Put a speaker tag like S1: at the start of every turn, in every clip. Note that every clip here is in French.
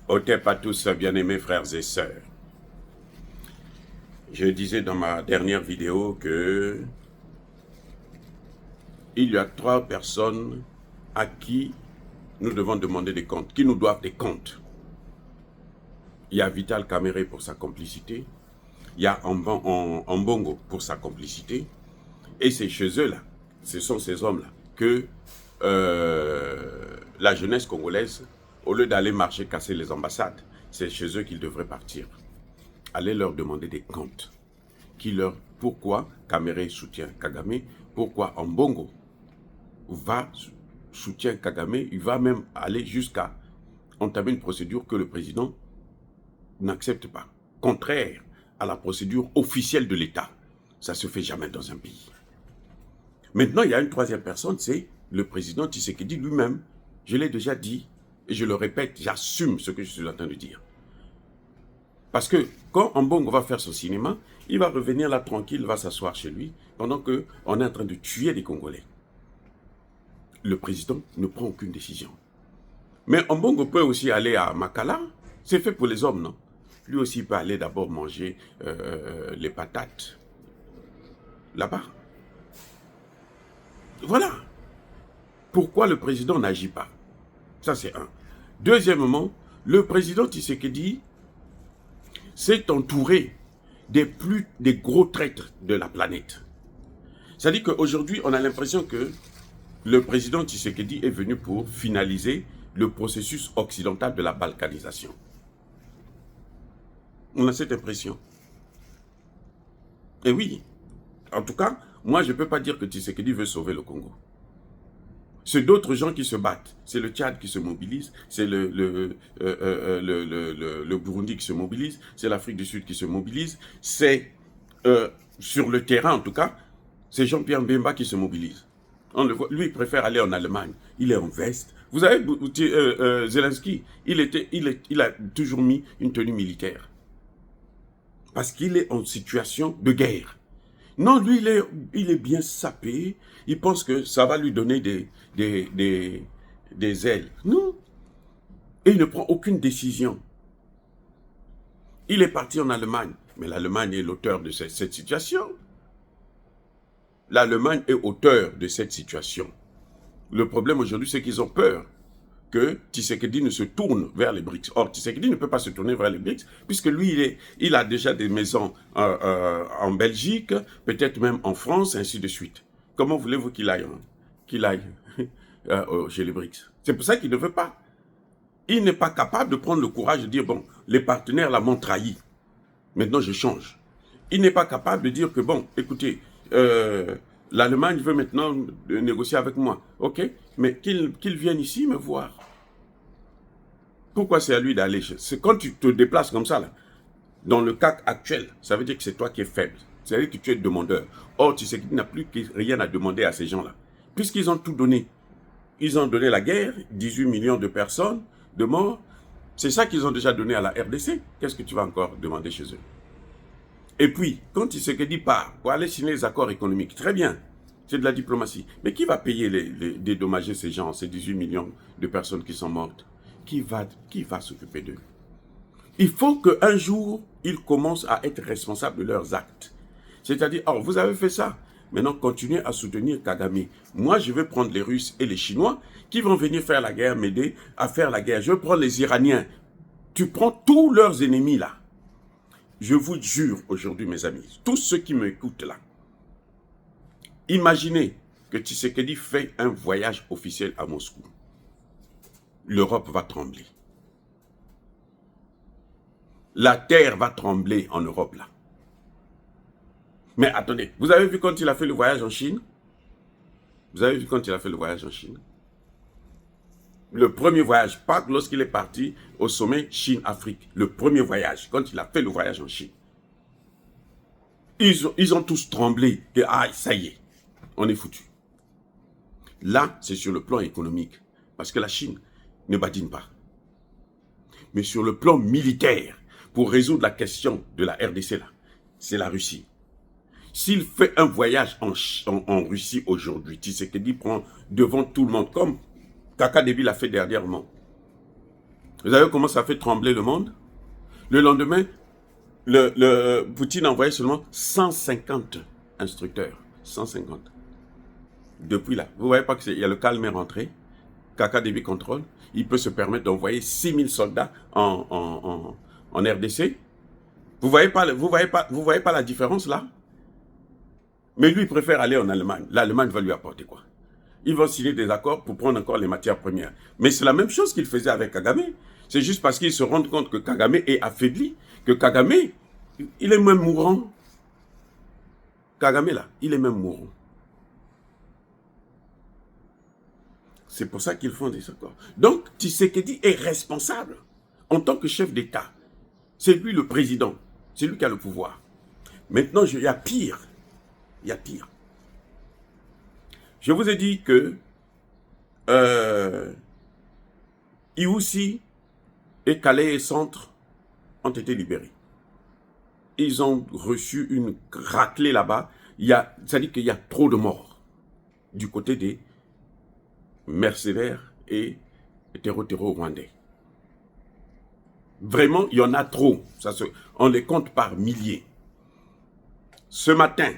S1: Otep à tous, bien-aimés frères et sœurs. Je disais dans ma dernière vidéo que il y a 3 personnes à qui nous devons demander des comptes, qui nous doivent des comptes. Il y a Vital Kamerhe pour sa complicité, il y a Ambongo pour sa complicité, et c'est chez eux là, ce sont ces hommes-là, que la jeunesse congolaise, au lieu d'aller marcher casser les ambassades, c'est chez eux qu'ils devraient partir. Allez leur demander des comptes. Pourquoi Kamerhe soutient Kagame, pourquoi Ambongo soutient Kagame, il va même aller jusqu'à entamer une procédure que le président n'accepte pas, contraire à la procédure officielle de l'État. Ça ne se fait jamais dans un pays. Maintenant, il y a une troisième personne, c'est le président Tshisekedi lui-même. Je l'ai déjà dit, et je le répète, j'assume ce que je suis en train de dire. Parce que quand Ambongo va faire son cinéma, il va revenir là tranquille, il va s'asseoir chez lui, pendant qu'on est en train de tuer les Congolais. Le président ne prend aucune décision. Mais Ambongo peut aussi aller à Makala, c'est fait pour les hommes, non? Lui aussi peut aller d'abord manger les patates là-bas. Voilà. Pourquoi le président n'agit pas? Ça, c'est un. Deuxièmement, le président Tshisekedi s'est entouré des gros traîtres de la planète. C'est-à-dire qu'aujourd'hui, on a l'impression que le président Tshisekedi est venu pour finaliser le processus occidental de la balkanisation. On a cette impression. Et oui, en tout cas, moi je ne peux pas dire que Tshisekedi veut sauver le Congo. C'est d'autres gens qui se battent. C'est le Tchad qui se mobilise, c'est le Burundi qui se mobilise, c'est l'Afrique du Sud qui se mobilise, c'est sur le terrain en tout cas, c'est Jean-Pierre Mbemba qui se mobilise. On le voit, lui il préfère aller en Allemagne, il est en veste. Vous savez, Zelensky, il a toujours mis une tenue militaire. Parce qu'il est en situation de guerre. Non, lui, il est bien sapé. Il pense que ça va lui donner des ailes. Non. Et il ne prend aucune décision. Il est parti en Allemagne. Mais l'Allemagne est l'auteur de cette situation. L'Allemagne est auteur de cette situation. Le problème aujourd'hui, c'est qu'ils ont peur que Tshisekedi ne se tourne vers les BRICS. Or, Tshisekedi ne peut pas se tourner vers les BRICS, puisque lui, il a déjà des maisons en Belgique, peut-être même en France, ainsi de suite. Comment voulez-vous qu'il aille, chez les BRICS? C'est pour ça qu'il ne veut pas. Il n'est pas capable de prendre le courage de dire, bon, les partenaires là m'ont trahi. Maintenant, je change. Il n'est pas capable de dire que, bon, écoutez, l'Allemagne veut maintenant négocier avec moi. Ok, mais qu'il vienne ici me voir. Pourquoi c'est à lui d'aller? C'est quand tu te déplaces comme ça, là, dans le cas actuel, ça veut dire que c'est toi qui es faible. C'est-à-dire que tu es demandeur. Or, tu sais qu'il n'a plus rien à demander à ces gens-là. Puisqu'ils ont tout donné. Ils ont donné la guerre, 18 millions de personnes, de morts. C'est ça qu'ils ont déjà donné à la RDC. Qu'est-ce que tu vas encore demander chez eux? Et puis, quand Tshisekedi part pour aller signer les accords économiques, très bien, c'est de la diplomatie. Mais qui va payer dédommager ces gens, ces 18 millions de personnes qui sont mortes? Qui va s'occuper d'eux? Il faut qu'un jour, ils commencent à être responsables de leurs actes. C'est-à-dire, oh, vous avez fait ça. Maintenant, continuez à soutenir Kagame. Moi, je vais prendre les Russes et les Chinois qui vont venir faire la guerre, m'aider à faire la guerre. Je vais prendre les Iraniens. Tu prends tous leurs ennemis là. Je vous jure aujourd'hui, mes amis, tous ceux qui m'écoutent là, imaginez que Tshisekedi fait un voyage officiel à Moscou. L'Europe va trembler. La terre va trembler en Europe là. Mais attendez, vous avez vu quand il a fait le voyage en Chine? Vous avez vu quand il a fait le voyage en Chine? Le premier voyage, pas lorsqu'il est parti au sommet Chine-Afrique. Le premier voyage, quand il a fait le voyage en Chine. Ils ont tous tremblé. Que, ah, ça y est, on est foutu. Là, c'est sur le plan économique. Parce que la Chine ne badine pas. Mais sur le plan militaire, pour résoudre la question de la RDC, là, c'est la Russie. S'il fait un voyage en Russie aujourd'hui, Tshisekedi prend devant tout le monde, comme Kaka Déby l'a fait dernièrement. Vous savez comment ça fait trembler le monde? Le lendemain, Poutine a envoyé seulement 150 instructeurs. 150. Depuis là, vous ne voyez pas qu'il y a le calme est rentré. Kaka Debi contrôle. Il peut se permettre d'envoyer 6000 soldats en RDC. Vous voyez pas la différence là? Mais lui, il préfère aller en Allemagne. L'Allemagne va lui apporter quoi? Ils vont signer des accords pour prendre encore les matières premières. Mais c'est la même chose qu'il faisait avec Kagame. C'est juste parce qu'ils se rendent compte que Kagame est affaibli, que Kagame, il est même mourant. Kagame là, il est même mourant. C'est pour ça qu'ils font des accords. Donc, Tshisekedi est responsable en tant que chef d'État. C'est lui le président. C'est lui qui a le pouvoir. Maintenant, il y a pire. Il y a pire. Je vous ai dit que Iwoussi et Calais et Centre ont été libérés. Ils ont reçu une raclée là-bas. Ça dit qu'il y a trop de morts du côté des mercenaires et terreau rwandais. Vraiment, il y en a trop. On les compte par milliers. Ce matin,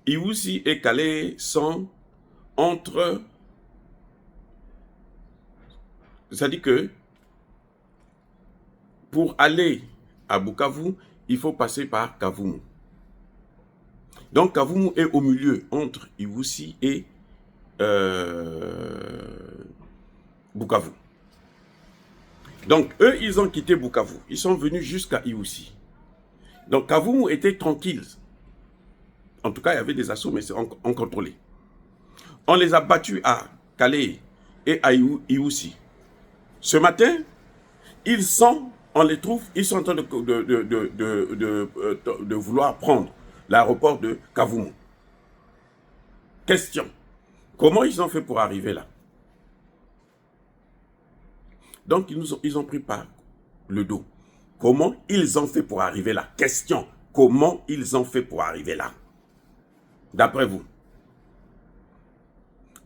S1: Iwoussi et Calais sont entre... Ça dit que pour aller à Bukavu, il faut passer par Kavumu. Donc Kavumu est au milieu entre Iwoussi et Bukavu. Donc eux, ils ont quitté Bukavu. Ils sont venus jusqu'à Iwoussi. Donc Kavumu était tranquille. En tout cas, il y avait des assauts, mais c'est on contrôlait. On les a battus à Calais et à Iwoussi. Ce matin, on les trouve, ils sont en train de vouloir prendre l'aéroport de Kavumu. Question, comment ils ont fait pour arriver là? Donc, ils ont pris par le dos. Comment ils ont fait pour arriver là? Question, comment ils ont fait pour arriver là? D'après vous,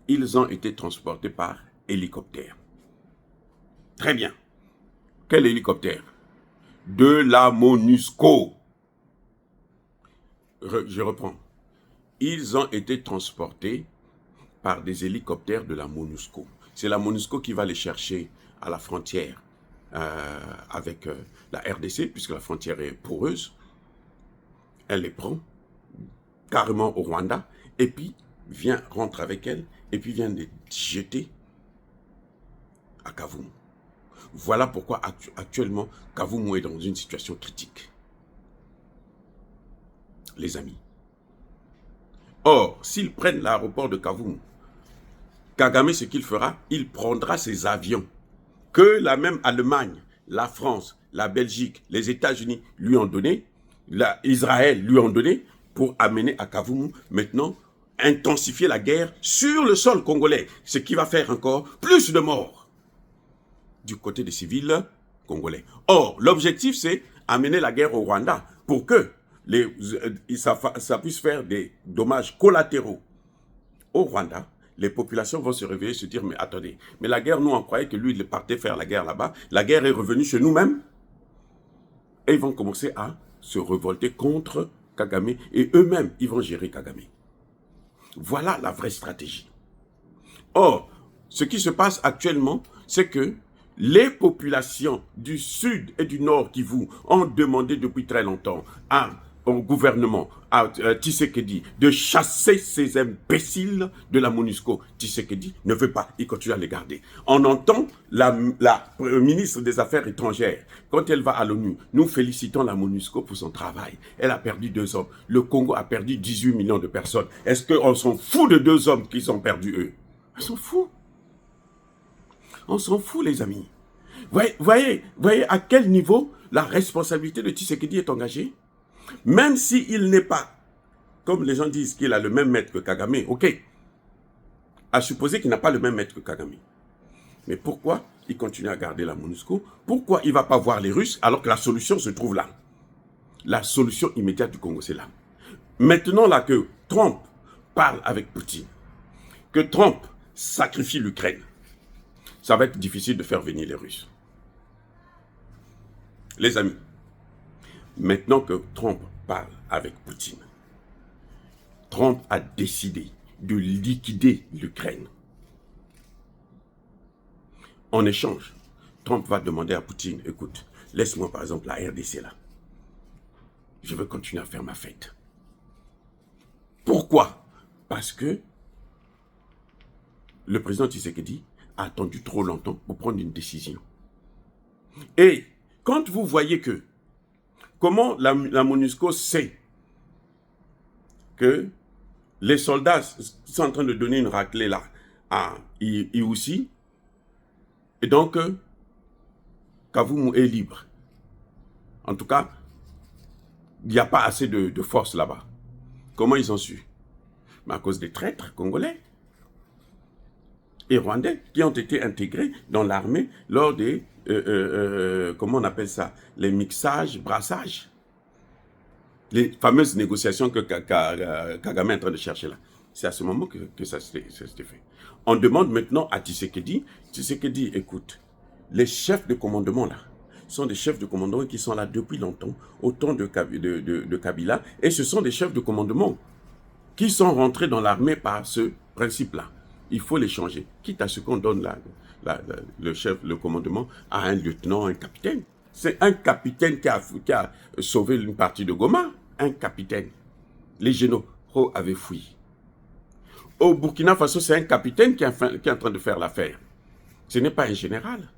S1: ils ont été transportés par hélicoptère. Très bien. Quel hélicoptère? De la MONUSCO. Je reprends. Ils ont été transportés par des hélicoptères de la MONUSCO. C'est la MONUSCO qui va les chercher à la frontière avec la RDC, puisque la frontière est poreuse. Elle les prend carrément au Rwanda, et puis rentre avec elle, et puis vient les jeter à Kavumu. Voilà pourquoi actuellement, Kavumu est dans une situation critique. Les amis. Or, s'ils prennent l'aéroport de Kavumu, Kagame, ce qu'il fera, il prendra ses avions que la même Allemagne, la France, la Belgique, les États-Unis lui ont donné, Israël lui ont donné, pour amener à Kavumu, maintenant, intensifier la guerre sur le sol congolais, ce qui va faire encore plus de morts du côté des civils congolais. Or, l'objectif, c'est amener la guerre au Rwanda pour que ça puisse faire des dommages collatéraux au Rwanda. Les populations vont se réveiller et se dire, mais attendez, mais la guerre, nous, on croyait que lui, il partait faire la guerre là-bas. La guerre est revenue chez nous-mêmes. Et ils vont commencer à se révolter contre Kagame. Et eux-mêmes, ils vont gérer Kagame. Voilà la vraie stratégie. Or, ce qui se passe actuellement, c'est que les populations du sud et du nord Kivu ont demandé depuis très longtemps au gouvernement, à Tshisekedi, de chasser ces imbéciles de la MONUSCO. Tshisekedi ne veut pas, il continue à les garder. On entend la ministre des Affaires étrangères, quand elle va à l'ONU, nous félicitons la MONUSCO pour son travail. Elle a perdu 2 hommes. Le Congo a perdu 18 millions de personnes. Est-ce qu'on s'en fout de 2 hommes qu'ils ont perdus eux? On s'en fout. On s'en fout, les amis. Voyez à quel niveau la responsabilité de Tshisekedi est engagée? Même s'il n'est pas, comme les gens disent qu'il a le même maître que Kagame, ok, à supposer qu'il n'a pas le même maître que Kagame. Mais pourquoi il continue à garder la MONUSCO? Pourquoi il ne va pas voir les Russes alors que la solution se trouve là? La solution immédiate du Congo, c'est là. Maintenant là que Trump parle avec Poutine, que Trump sacrifie l'Ukraine, ça va être difficile de faire venir les Russes. Les amis, maintenant que Trump parle avec Poutine, Trump a décidé de liquider l'Ukraine. En échange, Trump va demander à Poutine, écoute, laisse-moi par exemple la RDC là. Je veux continuer à faire ma fête. Pourquoi? Parce que le président Tshisekedi a attendu trop longtemps pour prendre une décision. Et quand vous voyez que, comment la MONUSCO sait que les soldats sont en train de donner une raclée là à Iousi, et donc Kavumu est libre. En tout cas, il n'y a pas assez de force là-bas. Comment ils ont su? Mais à cause des traîtres congolais et rwandais qui ont été intégrés dans l'armée lors des, comment on appelle ça, les mixages, brassages. Les fameuses négociations que Kagame est en train de chercher là. C'est à ce moment que ça s'était fait. On demande maintenant à Tshisekedi, écoute, les chefs de commandement là, sont des chefs de commandement qui sont là depuis longtemps, au temps de Kabila, et ce sont des chefs de commandement qui sont rentrés dans l'armée par ce principe-là. Il faut les changer, quitte à ce qu'on donne le commandement à un lieutenant, un capitaine. C'est un capitaine qui a sauvé une partie de Goma, un capitaine. Les généraux avaient fui. Au Burkina Faso, c'est un capitaine qui est en train de faire l'affaire. Ce n'est pas un général.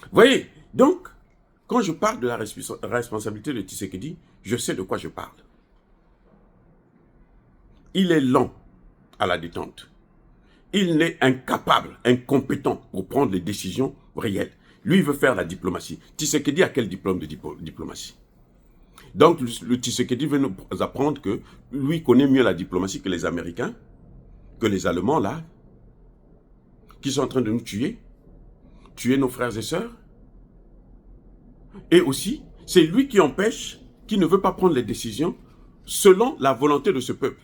S1: Vous voyez, donc, quand je parle de la responsabilité de Tshisekedi, je sais de quoi je parle. Il est lent à la détente. Il est incapable, incompétent pour prendre les décisions réelles. Lui, il veut faire la diplomatie. Tshisekedi a quel diplôme de diplomatie? Donc, le Tshisekedi veut nous apprendre que lui connaît mieux la diplomatie que les Américains, que les Allemands, là, qui sont en train de nous tuer nos frères et sœurs. Et aussi, c'est lui qui empêche, qui ne veut pas prendre les décisions selon la volonté de ce peuple.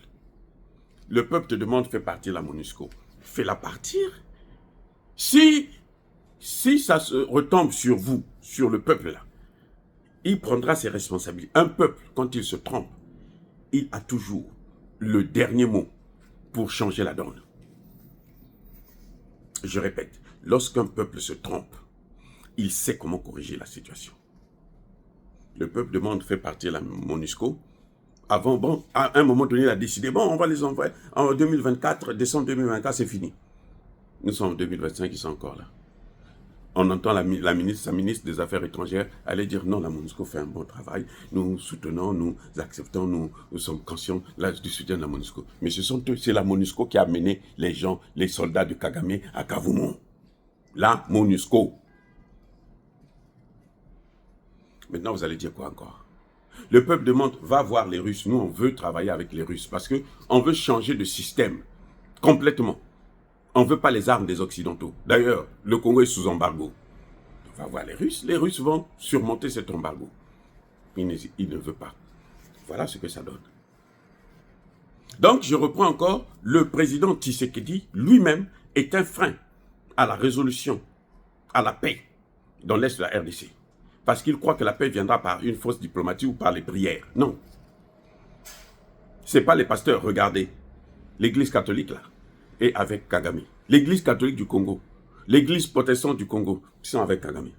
S1: Le peuple te demande de faire partir la MONUSCO. Fais-la partir. Si ça se retombe sur vous, sur le peuple là, il prendra ses responsabilités. Un peuple, quand il se trompe, il a toujours le dernier mot pour changer la donne. Je répète, lorsqu'un peuple se trompe, il sait comment corriger la situation. Le peuple demande de faire partir la MONUSCO. Avant, bon, à un moment donné, il a décidé, bon, on va les envoyer en 2024, décembre 2024, c'est fini. Nous sommes en 2025, ils sont encore là. On entend sa ministre des Affaires étrangères aller dire non, la MONUSCO fait un bon travail, nous soutenons, nous acceptons, nous sommes conscients du soutien de la MONUSCO. Mais c'est la MONUSCO qui a mené les gens, les soldats de Kagame à Kavumu. La MONUSCO. Maintenant, vous allez dire quoi encore? Le peuple demande, va voir les Russes. Nous, on veut travailler avec les Russes parce qu'on veut changer de système complètement. On ne veut pas les armes des Occidentaux. D'ailleurs, le Congo est sous embargo. On va voir les Russes. Les Russes vont surmonter cet embargo. Ils ne veulent pas. Voilà ce que ça donne. Donc, je reprends encore, le président Tshisekedi lui-même est un frein à la résolution, à la paix dans l'Est de la RDC. Parce qu'il croit que la paix viendra par une fausse diplomatie ou par les prières. Non. Ce n'est pas les pasteurs. Regardez, l'église catholique là est avec Kagame. L'église catholique du Congo, l'église protestante du Congo, ils sont avec Kagame.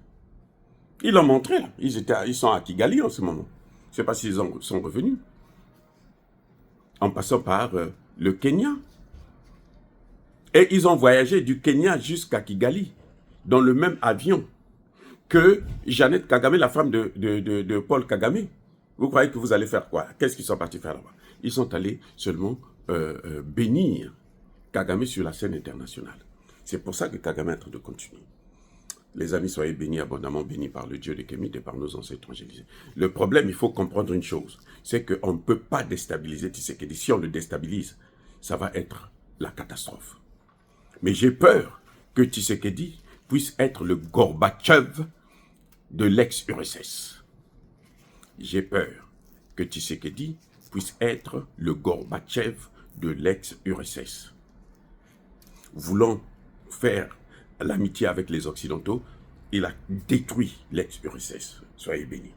S1: Ils l'ont montré là. Ils sont à Kigali en ce moment. Je ne sais pas s'ils sont revenus. En passant par le Kenya. Et ils ont voyagé du Kenya jusqu'à Kigali, dans le même avion que Jeannette Kagame, la femme de Paul Kagame. Vous croyez que vous allez faire quoi? Qu'est-ce qu'ils sont partis faire là-bas? Ils sont allés seulement bénir Kagame sur la scène internationale. C'est pour ça que Kagame est en train de continuer. Les amis, soyez bénis, abondamment bénis par le Dieu de Kémite et par nos ancêtres évangélisés. Le problème, il faut comprendre une chose, c'est qu'on ne peut pas déstabiliser Tshisekedi. Si on le déstabilise, ça va être la catastrophe. Mais j'ai peur que Tshisekedi puisse être le Gorbatchev de l'ex-URSS. J'ai peur que Tshisekedi puisse être le Gorbatchev de l'ex-URSS. Voulant faire l'amitié avec les Occidentaux, il a détruit l'ex-URSS. Soyez bénis.